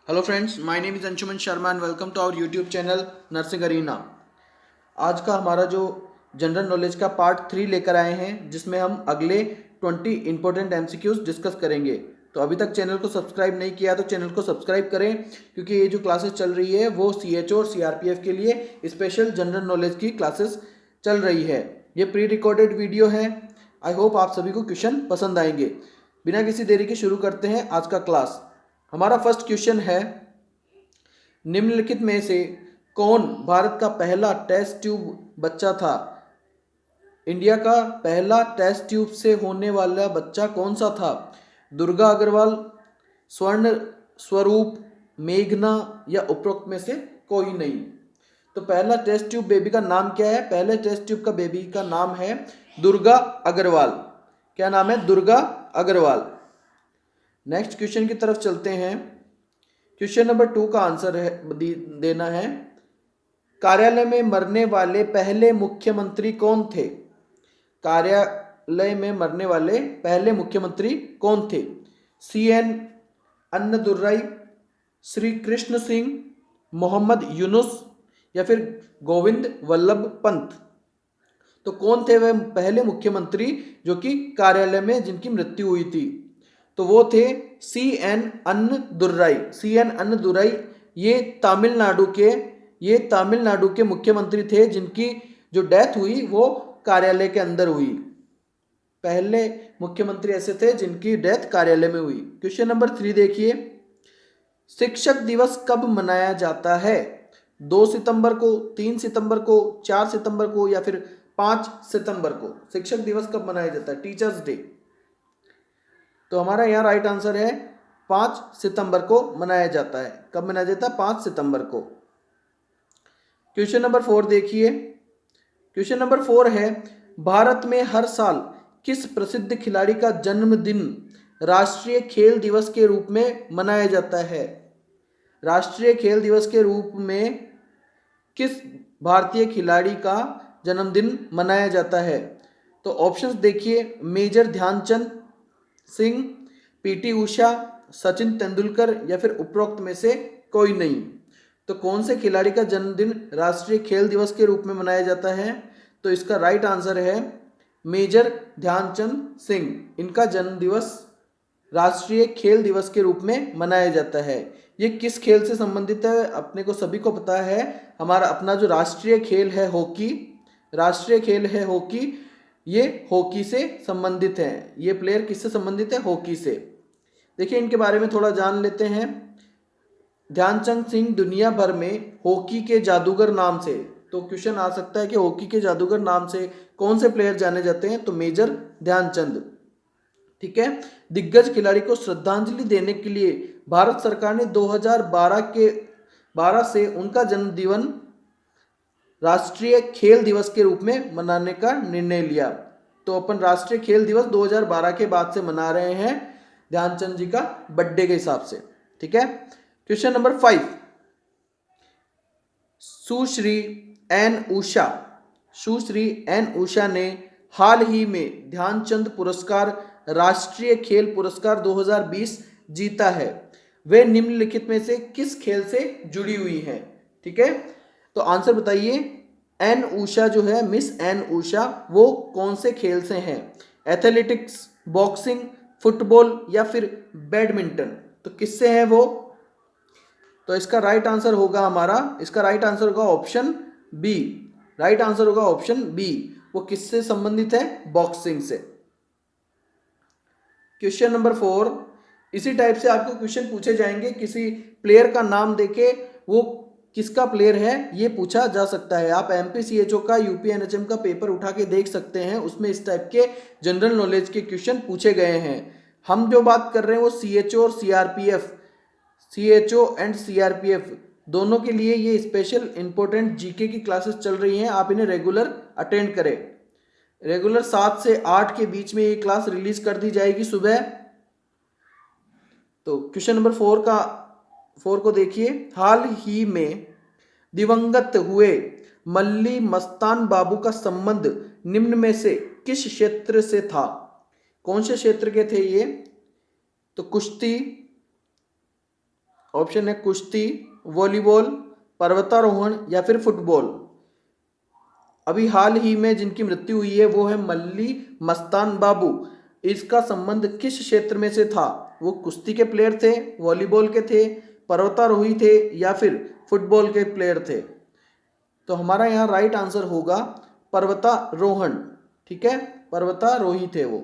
Hello friends, my name is Anshuman Sharma and welcome to our YouTube channel nursing arena. आज का हमारा जो general knowledge का पार्ट 3 लेकर आए हैं, जिसमें हम अगले 20 इंपॉर्टेंट एमसीक्यूज डिस्कस करेंगे। तो अभी तक चैनल को सब्सक्राइब नहीं किया तो चैनल को सब्सक्राइब करें, क्योंकि ये जो क्लासेस चल रही है वो सीएचओ और सीआरपीएफ के लिए स्पेशल जनरल नॉलेज की क्लासेस चल रही है। ये प्री रिकॉर्डेड वीडियो है। आई होप आप सभी को क्वेश्चन पसंद आएंगे। बिना किसी देरी के शुरू करते हैं आज का क्लास। हमारा फर्स्ट क्वेश्चन है, निम्नलिखित में से कौन भारत का पहला टेस्ट ट्यूब बच्चा था? इंडिया का पहला टेस्ट ट्यूब से होने वाला बच्चा कौन सा था? दुर्गा अग्रवाल, स्वर्ण स्वरूप, मेघना या उपरोक्त में से कोई नहीं। तो पहला टेस्ट ट्यूब बेबी का नाम क्या है? पहले टेस्ट ट्यूब का बेबी का नाम है दुर्गा अग्रवाल। क्या नाम है? दुर्गा अग्रवाल। नेक्स्ट क्वेश्चन की तरफ चलते हैं। क्वेश्चन नंबर 2 का आंसर देना है, कार्यालय में मरने वाले पहले मुख्यमंत्री कौन थे? कार्यालय में मरने वाले पहले मुख्यमंत्री कौन थे? CN अन्नादुर्राई, श्री कृष्ण सिंह, मोहम्मद यूनुस या फिर गोविंद वल्लभ पंत। तो कौन थे वह पहले मुख्यमंत्री जो कि कार्यालय में जिनकी मृत्यु हुई थी? तो वो थे CN अन्नादुर्राई। CN अन्नादुर्राई ये तमिलनाडु के मुख्यमंत्री थे, जिनकी जो डेथ हुई वो कार्यालय के अंदर हुई। पहले मुख्यमंत्री ऐसे थे जिनकी डेथ कार्यालय में हुई। क्वेश्चन नंबर 3 देखिए, शिक्षक दिवस कब मनाया जाता है? 2 सितंबर को, 3 सितंबर को, 4 सितंबर को या फिर 5 सितंबर को? शिक्षक दिवस कब मनाया जाता है? Teachers day. तो हमारा यहाँ राइट आंसर है 5 सितंबर को मनाया जाता है। कब मनाया जाता है? 5 सितंबर को। क्वेश्चन नंबर 4 देखिए। क्वेश्चन नंबर 4 है, भारत में हर साल किस प्रसिद्ध खिलाड़ी का जन्मदिन राष्ट्रीय खेल दिवस के रूप में मनाया जाता है? राष्ट्रीय खेल दिवस के रूप में किस भारतीय खिलाड़ी का जन्मदिन मनाया जाता है? तो ऑप्शंस देखिए, मेजर ध्यानचंद सिंह, PT उषा, सचिन तेंदुलकर या फिर उपरोक्त में से कोई नहीं। तो कौन से खिलाड़ी का जन्मदिन राष्ट्रीय खेल दिवस के रूप में मनाया जाता है? तो इसका राइट आंसर है मेजर ध्यानचंद सिंह। इनका जन्म दिवस राष्ट्रीय खेल दिवस के रूप में मनाया जाता है। ये किस खेल से संबंधित है? अपने को सभी को पता है, हमारा अपना जो राष्ट्रीय खेल है हॉकी, राष्ट्रीय खेल है हॉकी, ये हॉकी से संबंधित है। ये प्लेयर किससे संबंधित है? हॉकी से। देखिए इनके बारे में थोड़ा जान लेते हैं। ध्यानचंद सिंह दुनिया भर में हॉकी के जादूगर नाम से, तो क्वेश्चन आ सकता है कि हॉकी के जादूगर नाम से कौन से प्लेयर जाने जाते हैं? तो मेजर ध्यानचंद। ठीक है। दिग्गज खिलाड़ी को श्रद्धांजलि देने के लिए भारत सरकार ने 2012 से उनका जन्मदिन राष्ट्रीय खेल दिवस के रूप में मनाने का निर्णय लिया। तो अपन राष्ट्रीय खेल दिवस 2012 के बाद से मना रहे हैं ध्यानचंद जी का बर्थडे के हिसाब से। ठीक है। क्वेश्चन नंबर 5, सुश्री एन उषा ने हाल ही में ध्यानचंद पुरस्कार, राष्ट्रीय खेल पुरस्कार 2020 जीता है। वे निम्नलिखित में से किस खेल से जुड़ी हुई हैं? ठीक है। तो आंसर बताइए। एन उषा जो है, मिस एन उषा, वो कौन से खेल से हैं? एथलेटिक्स, बॉक्सिंग, फुटबॉल या फिर बैडमिंटन? तो किससे है वो? तो इसका राइट आंसर होगा ऑप्शन बी। राइट आंसर होगा ऑप्शन बी। वो किससे संबंधित है? बॉक्सिंग से। क्वेश्चन नंबर 4, इसी टाइप से आपको क्वेश्चन पूछे जाएंगे। किसी प्लेयर का नाम देके वो किसका प्लेयर है ये पूछा जा सकता है। आप MPCHO का, UPNHM का पेपर उठा के देख सकते हैं, उसमें इस टाइप के जनरल नॉलेज के क्वेश्चन पूछे गए हैं। हम जो बात कर रहे हैं वो CHO और CRPF, CHO एंड CRPF दोनों के लिए ये स्पेशल इंपॉर्टेंट जीके की क्लासेस चल रही हैं। आप इन्हें रेगुलर अटेंड करें। रेगुलर 7 से 8 के बीच में ये क्लास रिलीज कर दी जाएगी सुबह। तो क्वेश्चन नंबर 4 को देखिए। हाल ही में दिवंगत हुए मल्ली मस्तान बाबू का संबंध निम्न में से किस क्षेत्र से था? कौन से क्षेत्र के थे ये? तो कुश्ती, ऑप्शन है कुश्ती, वॉलीबॉल, पर्वतारोहण या फिर फुटबॉल। अभी हाल ही में जिनकी मृत्यु हुई है वो है मल्ली मस्तान बाबू। इसका संबंध किस क्षेत्र में से था? वो कुश्ती के प्लेयर थे, वॉलीबॉल के थे, पर्वतारोही थे या फिर फुटबॉल के प्लेयर थे? तो हमारा यहाँ राइट आंसर होगा पर्वतारोहण। ठीक है, पर्वतारोही थे वो।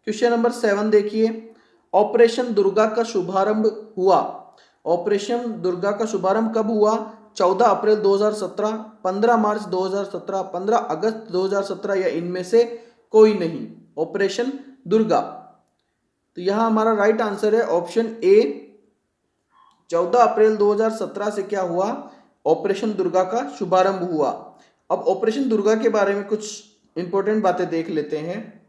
क्वेश्चन नंबर 7 देखिए, ऑपरेशन दुर्गा का शुभारंभ हुआ। ऑपरेशन दुर्गा का शुभारंभ कब हुआ? 14 अप्रैल 2017, 15 मार्च 2017, 15 अगस्त 2017 या इनमें से कोई नहीं। ऑपरेशन दुर्गा। तो यहां हमारा राइट आंसर है ऑप्शन ए, 14 अप्रैल 2017 से क्या हुआ? ऑपरेशन दुर्गा का शुभारंभ हुआ। अब ऑपरेशन दुर्गा के बारे में कुछ इंपॉर्टेंट बातें देख लेते हैं।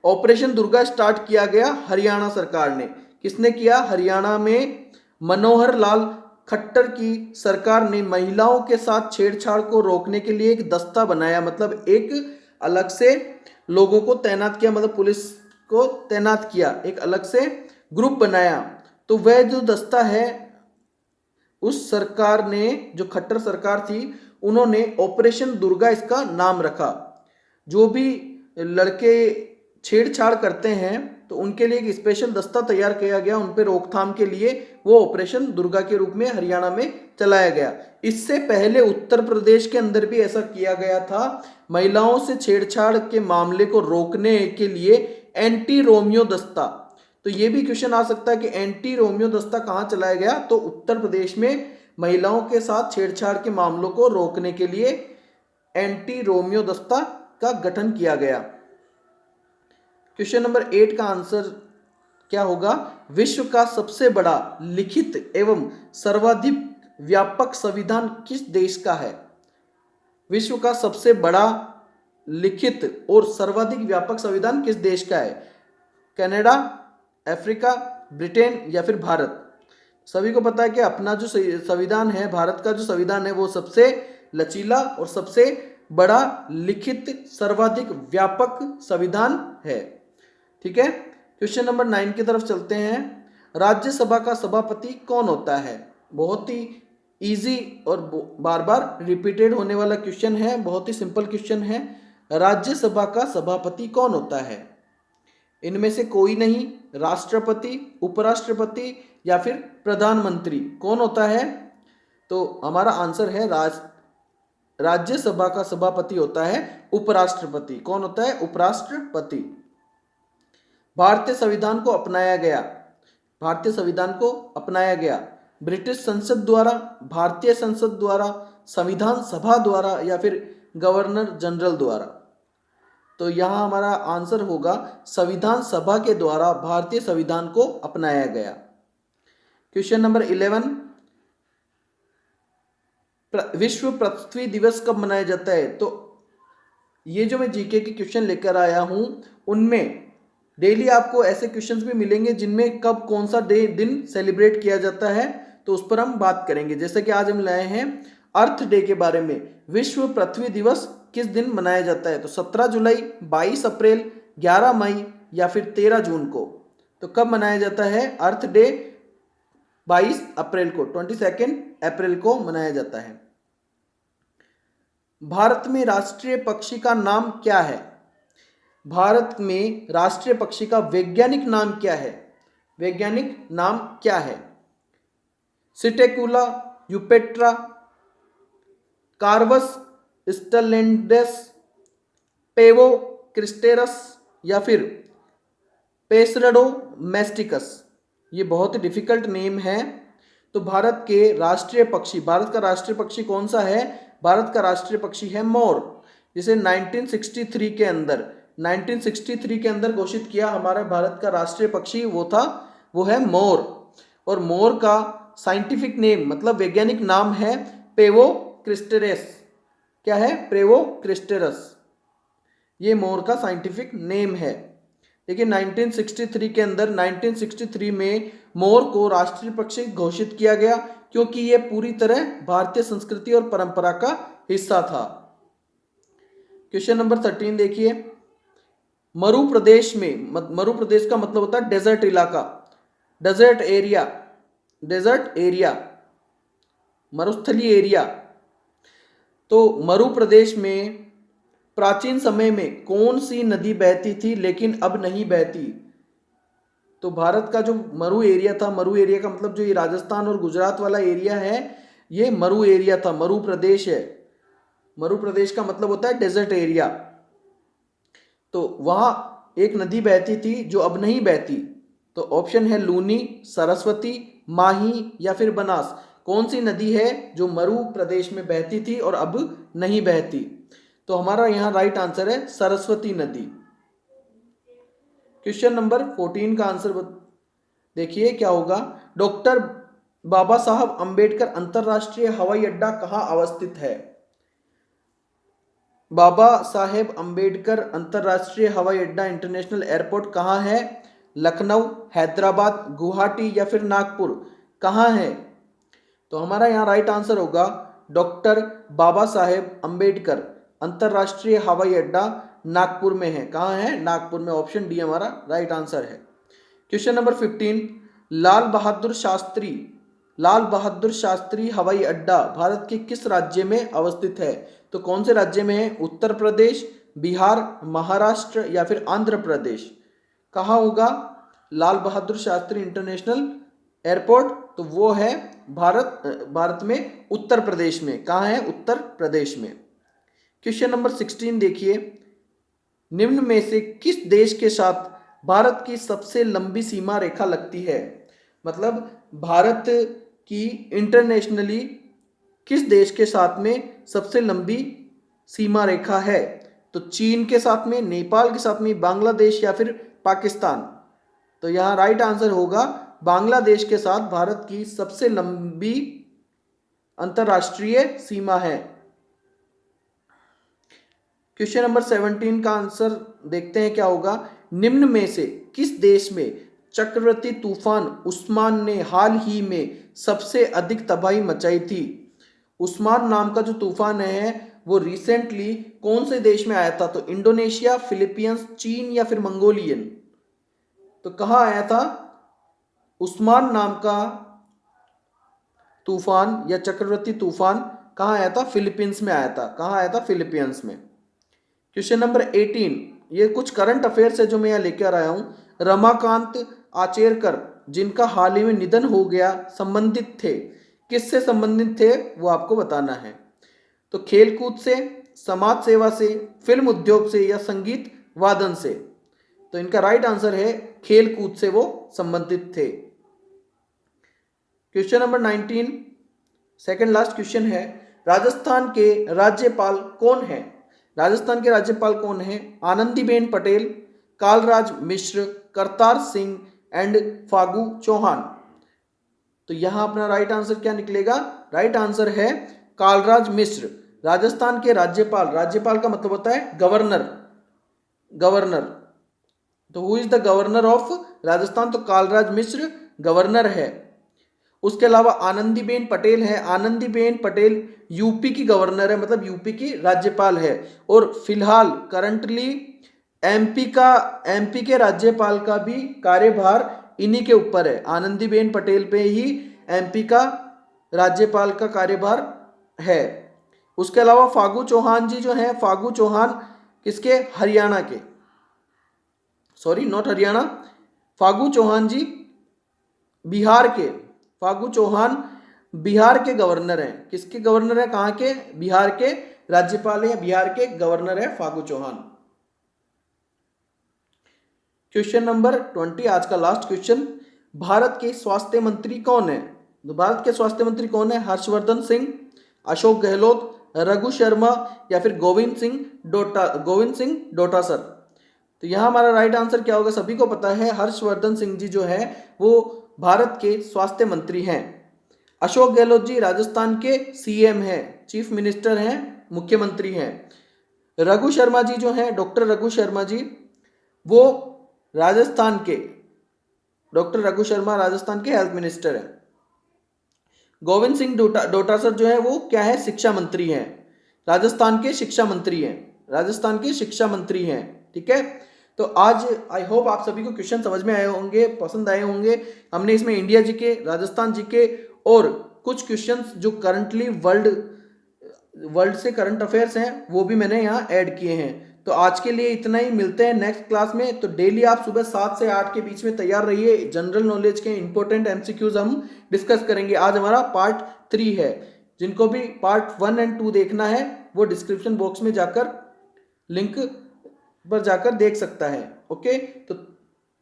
ऑपरेशन दुर्गा स्टार्ट किया गया हरियाणा सरकार ने। किसने किया? हरियाणा में मनोहर लाल खट्टर की सरकार ने महिलाओं के साथ छेड़छाड़ को रोकने के लिए एक दस्ता बनाया, मतलब एक अलग से लोगों को तैनात किया, मतलब पुलिस को तैनात किया, एक अलग से ग्रुप बनाया। तो वह जो दस्ता है, उस सरकार ने, जो खट्टर सरकार थी, उन्होंने ऑपरेशन दुर्गा इसका नाम रखा। जो भी लड़के छेड़छाड़ करते हैं तो उनके लिए एक स्पेशल दस्ता तैयार किया गया, उन पर रोकथाम के लिए। वो ऑपरेशन दुर्गा के रूप में हरियाणा में चलाया गया। इससे पहले उत्तर प्रदेश के अंदर भी ऐसा किया गया था। महिलाओं से छेड़छाड़ के मामले को रोकने के लिए एंटी रोमियो दस्ता। तो ये भी क्वेश्चन आ सकता है कि एंटी रोमियो दस्ता कहाँ चलाया गया? तो उत्तर प्रदेश में महिलाओं के साथ छेड़छाड़ के मामलों को रोकने के लिए एंटी रोमियो दस्ता का गठन किया गया। क्वेश्चन नंबर 8 का आंसर क्या होगा? विश्व का सबसे बड़ा लिखित एवं सर्वाधिक व्यापक संविधान किस देश का है? विश्व का सबसे बड़ा लिखित और सर्वाधिक व्यापक संविधान किस देश का है? कनाडा, अफ्रीका, ब्रिटेन या फिर भारत? सभी को पता है कि अपना जो संविधान है, भारत का जो संविधान है, वो सबसे लचीला और सबसे बड़ा लिखित सर्वाधिक व्यापक संविधान है। ठीक है, क्वेश्चन नंबर 9 की तरफ चलते हैं। राज्यसभा का सभापति कौन होता है? बहुत ही इजी और बार बार रिपीटेड होने वाला क्वेश्चन है, बहुत ही सिंपल क्वेश्चन है। राज्यसभा का सभापति कौन होता है? इनमें से कोई नहीं। राष्ट्रपति, उपराष्ट्रपति या फिर प्रधानमंत्री, कौन होता है? तो हमारा आंसर है राज्यसभा का सभापति होता है उपराष्ट्रपति। कौन होता है? उपराष्ट्रपति। भारतीय संविधान को अपनाया गया। भारतीय संविधान को अपनाया गया ब्रिटिश संसद द्वारा, भारतीय संसद द्वारा, संविधान सभा द्वारा या फिर गवर्नर जनरल द्वारा? तो यहां हमारा आंसर होगा संविधान सभा के द्वारा भारतीय संविधान को अपनाया गया। क्वेश्चन नंबर 11, विश्व पृथ्वी दिवस कब मनाया जाता है? तो ये जो मैं जीके के क्वेश्चन लेकर आया हूं, उनमें डेली आपको ऐसे क्वेश्चंस भी मिलेंगे जिनमें कब कौन सा दिन सेलिब्रेट किया जाता है, तो उस पर हम बात करेंगे। जैसे कि आज हम लाए हैं अर्थ डे के बारे में। विश्व पृथ्वी दिवस किस दिन मनाया जाता है? तो 17 जुलाई, 22 अप्रैल, 11 मई या फिर 13 जून को? तो कब मनाया जाता है अर्थ डे? 22 अप्रैल को, 22 अप्रैल को मनाया जाता है। भारत में राष्ट्रीय पक्षी का नाम क्या है? भारत में राष्ट्रीय पक्षी का वैज्ञानिक नाम क्या है? वैज्ञानिक नाम क्या है? सिटेकुला, यूपेट्रा, कार्वस स्टैलेंडेस, पेवो क्रिस्टेरस या फिर पेसरडो मैस्टिकस? ये बहुत ही डिफिकल्ट नेम है। तो भारत के राष्ट्रीय पक्षी, भारत का राष्ट्रीय पक्षी कौन सा है? भारत का राष्ट्रीय पक्षी है मोर, जिसे 1963 के अंदर घोषित किया। हमारा भारत का राष्ट्रीय पक्षी वो है मोर। और मोर का साइंटिफिक नेम, मतलब वैज्ञानिक नाम है पेवो क्रिस्टेरस। क्या है? पेवो क्रिस्टेरस। ये मोर का साइंटिफिक नेम है। लेकिन 1963 में मोर को राष्ट्रीय पक्षी घोषित किया गया, क्योंकि ये पूरी तरह भारतीय संस्कृति और परंपरा का हिस्सा था। क्वेश्चन नंबर 13 देखिए। मरु प्रदेश में, मरु प्रदेश का मतलब होता है डेजर्ट इलाका। डेजर्ट एरिया, मरुस्थलीय एरिया। तो मरु प्रदेश में प्राचीन समय में कौन सी नदी बहती थी लेकिन अब नहीं बहती? तो भारत का जो मरु एरिया था, मरु एरिया का मतलब जो ये राजस्थान और गुजरात वाला एरिया है, ये मरु एरिया था, मरु प्रदेश है। मरु प्रदेश का मतलब होता है डेजर्ट एरिया। तो वहां एक नदी बहती थी जो अब नहीं बहती। तो ऑप्शन है लूनी, सरस्वती, माही या फिर बनास। कौन सी नदी है जो मरु प्रदेश में बहती थी और अब नहीं बहती? तो हमारा यहाँ राइट आंसर है सरस्वती नदी। क्वेश्चन नंबर 14 का आंसर देखिए क्या होगा। डॉक्टर बाबा साहब अंबेडकर अंतरराष्ट्रीय हवाई अड्डा कहाँ अवस्थित है? बाबा साहेब अंबेडकर अंतरराष्ट्रीय हवाई अड्डा इंटरनेशनल एयरपोर्ट कहाँ है? लखनऊ, हैदराबाद, गुवाहाटी या फिर नागपुर, कहाँ है? तो हमारा यहाँ राइट आंसर होगा डॉक्टर बाबा साहेब अंबेडकर अंतरराष्ट्रीय हवाई अड्डा नागपुर में है। कहाँ है? नागपुर में। ऑप्शन डी हमारा राइट आंसर है। क्वेश्चन नंबर 15, लाल बहादुर शास्त्री हवाई अड्डा भारत के किस राज्य में अवस्थित है? तो कौन से राज्य में है? उत्तर प्रदेश, बिहार, महाराष्ट्र या फिर आंध्र प्रदेश। कहाँ होगा लाल बहादुर शास्त्री इंटरनेशनल एयरपोर्ट? तो वो है भारत में उत्तर प्रदेश में। कहाँ है? उत्तर प्रदेश में। क्वेश्चन नंबर 16 देखिए, निम्न में से किस देश के साथ भारत की सबसे लंबी सीमा रेखा लगती है? मतलब भारत की इंटरनेशनली किस देश के साथ में सबसे लंबी सीमा रेखा है? तो चीन के साथ में, नेपाल के साथ में, बांग्लादेश या फिर पाकिस्तान। तो यहाँ राइट आंसर होगा बांग्लादेश के साथ भारत की सबसे लंबी अंतरराष्ट्रीय सीमा है। क्वेश्चन नंबर 17 का आंसर देखते हैं क्या होगा। निम्न में से किस देश में चक्रवाती तूफान उस्मान ने हाल ही में सबसे अधिक तबाही मचाई थी? उस्मान नाम का जो तूफान है वो रिसेंटली कौन से देश में आया था? तो इंडोनेशिया, फिलीपींस, चीन या फिर मंगोलियन। तो कहाँ आया था? उस्मान नाम का तूफान या चक्रवाती तूफान कहाँ आया था? फिलीपींस में आया था। कहाँ आया था? फिलीपींस में। क्वेश्चन नंबर 18, ये कुछ करंट अफेयर्स है जो मैं यहाँ लेकर आया हूँ। रमाकांत आचरेकर जिनका हाल ही में निधन हो गया, संबंधित थे, किससे संबंधित थे वो आपको बताना है। तो खेलकूद से, समाज सेवा से, फिल्म उद्योग से या संगीत वादन से। तो इनका राइट आंसर है खेलकूद से वो संबंधित थे। Question number 19, second last question है, राजस्थान के राज्यपाल कौन है? राजस्थान के राज्यपाल कौन है? आनंदीबेन पटेल, कालराज मिश्र, करतार सिंह एंड फागू चौहान। तो यहां अपना राइट आंसर क्या निकलेगा? राइट आंसर है कालराज मिश्र। राजस्थान के राज्यपाल, राज्यपाल का मतलब होता है गवर्नर, गवर्नर। तो who is the governor of Rajasthan? तो कालराज मिश्र गवर्नर है। उसके अलावा आनंदीबेन पटेल है। आनंदीबेन पटेल यूपी की गवर्नर है, मतलब यूपी की राज्यपाल है। और फिलहाल करंटली एमपी के राज्यपाल का भी कार्यभार इन्हीं के ऊपर है। आनंदीबेन पटेल पे ही एमपी का राज्यपाल का कार्यभार है। उसके अलावा फागू चौहान जी जो है, फागू चौहान किसके? हरियाणा के, सॉरी नॉट हरियाणा, फागू चौहान जी बिहार के। फागू चौहान बिहार के गवर्नर हैं। किसके गवर्नर हैं? कहाँ के? बिहार के राज्यपाल हैं, बिहार के गवर्नर हैं फागू चौहान। क्वेश्चन नंबर 20, आज का लास्ट क्वेश्चन, भारत के स्वास्थ्य मंत्री कौन है? तो भारत के स्वास्थ्य मंत्री कौन है? हर्षवर्धन सिंह, अशोक गहलोत, रघु शर्मा या फिर गोविंद सिंह डोटासर। तो यहाँ हमारा राइट आंसर क्या होगा? सभी को पता है हर्षवर्धन सिंह जी जो है वो भारत के स्वास्थ्य मंत्री हैं। अशोक गहलोत जी राजस्थान के सीएम हैं, चीफ मिनिस्टर हैं, मुख्यमंत्री हैं। रघु शर्मा जी जो हैं, डॉक्टर रघु शर्मा जी, वो राजस्थान के, डॉक्टर रघु शर्मा राजस्थान के हेल्थ मिनिस्टर हैं। गोविंद सिंह डोटासर जो है वो क्या है? शिक्षा मंत्री हैं, राजस्थान के शिक्षा मंत्री हैं, राजस्थान के शिक्षा मंत्री हैं। ठीक है, तो आज आई होप आप सभी को क्वेश्चन समझ में आए होंगे, पसंद आए होंगे। हमने इसमें इंडिया जीके, राजस्थान जीके और कुछ क्वेश्चंस जो करंटली वर्ल्ड से करंट अफेयर्स हैं वो भी मैंने यहाँ ऐड किए हैं। तो आज के लिए इतना ही, मिलते हैं नेक्स्ट क्लास में। तो डेली आप सुबह 7 से 8 के बीच में तैयार रहिए। जनरल नॉलेज के इंपॉर्टेंट एमसीक्यूज हम डिस्कस करेंगे। आज हमारा पार्ट 3 है। जिनको भी पार्ट 1 एंड 2 देखना है वो डिस्क्रिप्शन बॉक्स में जाकर लिंक पर जाकर देख सकता है। ओके, तो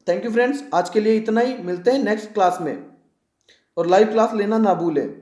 थैंक यू फ्रेंड्स, आज के लिए इतना ही, मिलते हैं नेक्स्ट क्लास में और लाइव क्लास लेना ना भूलें।